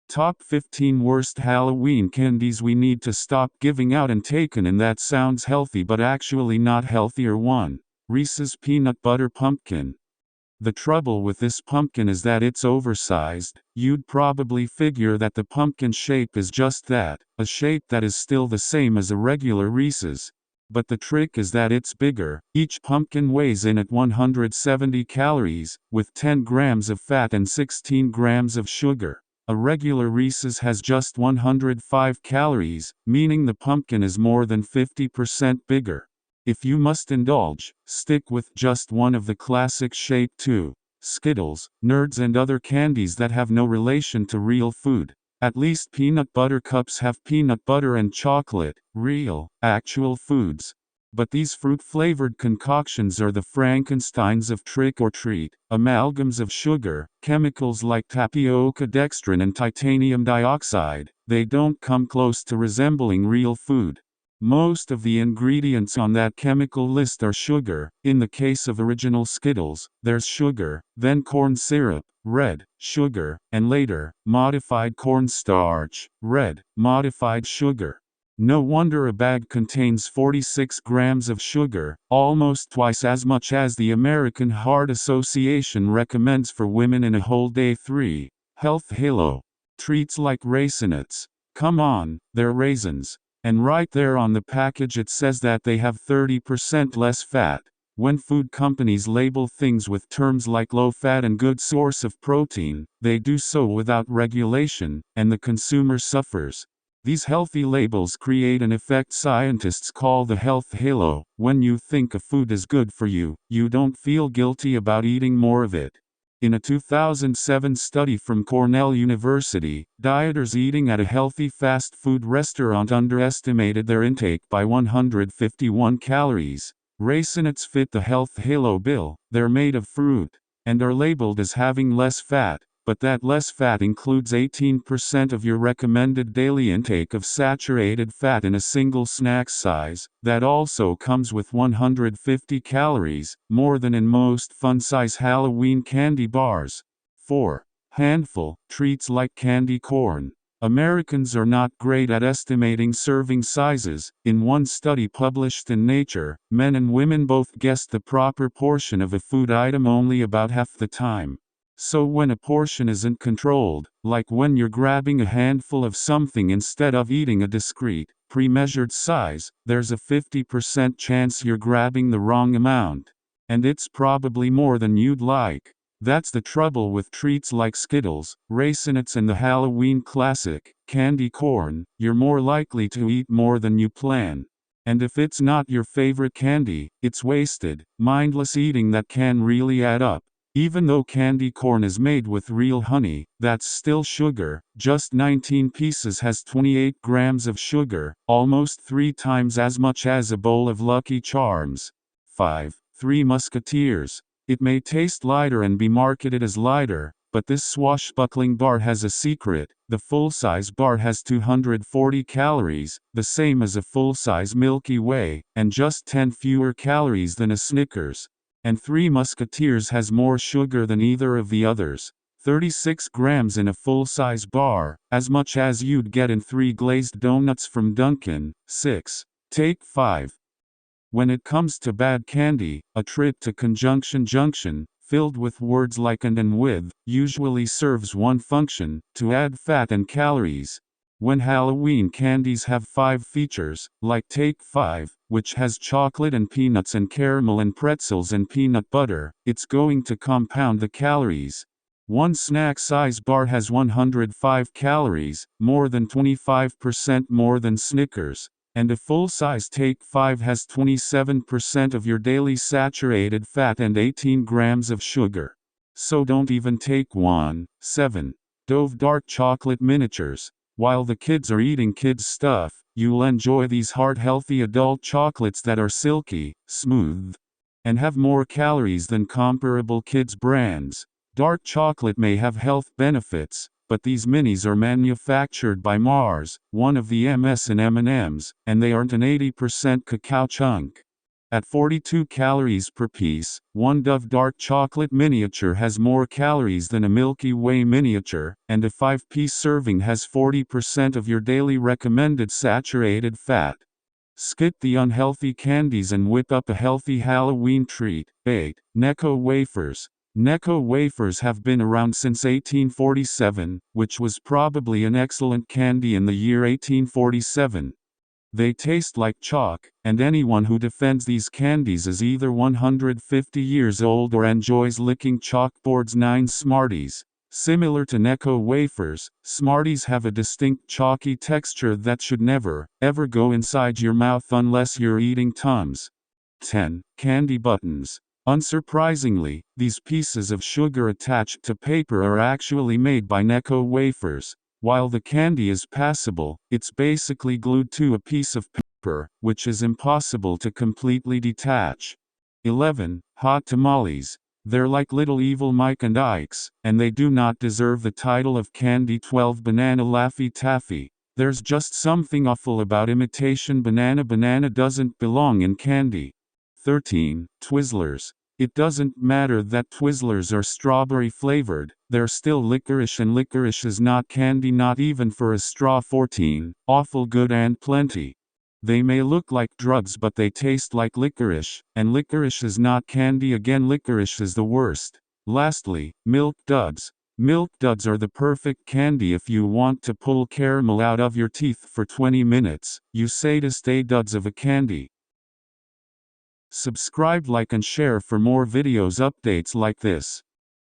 Top 15 Worst Halloween Candies We Need to Stop Giving Out and Taken In. That sounds healthy but actually not healthier. 1. Reese's Peanut Butter Pumpkin. The trouble with this pumpkin is that it's oversized. You'd probably figure that the pumpkin shape is just that, a shape that is still the same as a regular Reese's. But the trick is that it's bigger. Each pumpkin weighs in at 170 calories, with 10 grams of fat and 16 grams of sugar. A regular Reese's has just 105 calories, meaning the pumpkin is more than 50% bigger. If you must indulge, stick with just one of the classic shape 2. Skittles, Nerds and other candies that have no relation to real food. At least peanut butter cups have peanut butter and chocolate, real, actual foods. But these fruit-flavored concoctions are the Frankensteins of trick or treat, amalgams of sugar, chemicals like tapioca dextrin and titanium dioxide. They don't come close to resembling real food. Most of the ingredients on that chemical list are sugar. In the case of original Skittles, there's sugar, then corn syrup, red, sugar, and later, modified cornstarch, red, modified sugar. No wonder a bag contains 46 grams of sugar, almost twice as much as the American Heart Association recommends for women in a whole day. 3. Health Halo. Treats like Raisinets. Come on, they're raisins. And right there on the package it says that they have 30% less fat. When food companies label things with terms like low fat and good source of protein, they do so without regulation, and the consumer suffers. These healthy labels create an effect scientists call the health halo. When you think a food is good for you, you don't feel guilty about eating more of it. In a 2007 study from Cornell University, dieters eating at a healthy fast food restaurant underestimated their intake by 151 calories. Raisinets fit the health halo bill. They're made of fruit, and are labeled as having less fat. But that less fat includes 18% of your recommended daily intake of saturated fat in a single snack size. That also comes with 150 calories, more than in most fun-size Halloween candy bars. 4. Handful, treats like candy corn. Americans are not great at estimating serving sizes. In one study published in Nature, men and women both guessed the proper portion of a food item only about half the time. So when a portion isn't controlled, like when you're grabbing a handful of something instead of eating a discrete, pre-measured size, there's a 50% chance you're grabbing the wrong amount. And it's probably more than you'd like. That's the trouble with treats like Skittles, Raisinets and the Halloween classic, candy corn. You're more likely to eat more than you plan. And if it's not your favorite candy, it's wasted, mindless eating that can really add up. Even though candy corn is made with real honey, that's still sugar. Just 19 pieces has 28 grams of sugar, almost 3 times as much as a bowl of Lucky Charms. 5. Three Musketeers. It may taste lighter and be marketed as lighter, but this swashbuckling bar has a secret. The full-size bar has 240 calories, the same as a full-size Milky Way, and just 10 fewer calories than a Snickers. And Three Musketeers has more sugar than either of the others. 36 grams in a full-size bar, as much as you'd get in 3 glazed donuts from Dunkin'. 6. Take 5. When it comes to bad candy, a trip to Conjunction Junction, filled with words like and with, usually serves one function: to add fat and calories. When Halloween candies have 5 features, like Take 5, which has chocolate and peanuts and caramel and pretzels and peanut butter, it's going to compound the calories. One snack-size bar has 105 calories, more than 25% more than Snickers. And a full-size Take 5 has 27% of your daily saturated fat and 18 grams of sugar. So don't even take one. 7. Dove Dark Chocolate Miniatures. While the kids are eating kids' stuff, you'll enjoy these heart-healthy adult chocolates that are silky, smooth, and have more calories than comparable kids' brands. Dark chocolate may have health benefits, but these minis are manufactured by Mars, one of the MS and M&Ms, and they aren't an 80% cacao chunk. At 42 calories per piece, one Dove dark chocolate miniature has more calories than a Milky Way miniature, and a 5-piece serving has 40% of your daily recommended saturated fat. Skip the unhealthy candies and whip up a healthy Halloween treat. 8. Necco wafers. Necco wafers have been around since 1847, which was probably an excellent candy in the year 1847. They taste like chalk, and anyone who defends these candies is either 150 years old or enjoys licking chalkboards. 9. Smarties. Similar to Necco wafers, Smarties have a distinct chalky texture that should never, ever go inside your mouth unless you're eating Tums. 10. Candy buttons. Unsurprisingly, these pieces of sugar attached to paper are actually made by Necco wafers. While the candy is passable, it's basically glued to a piece of paper, which is impossible to completely detach. 11. Hot tamales. They're like little evil Mike and Ikes, and they do not deserve the title of candy. 12. Banana Laffy Taffy. There's just something awful about imitation banana. Banana doesn't belong in candy. 13. Twizzlers. It doesn't matter that Twizzlers are strawberry flavored, they're still licorice, and licorice is not candy, not even for a straw. 14. Awful Good and Plenty. They may look like drugs, but they taste like licorice, and licorice is not candy. Again, licorice is the worst. Lastly, Milk Duds. Milk Duds are the perfect candy if you want to pull caramel out of your teeth for 20 minutes. You say to stay duds of a candy. Subscribe, like and share for more videos updates like this.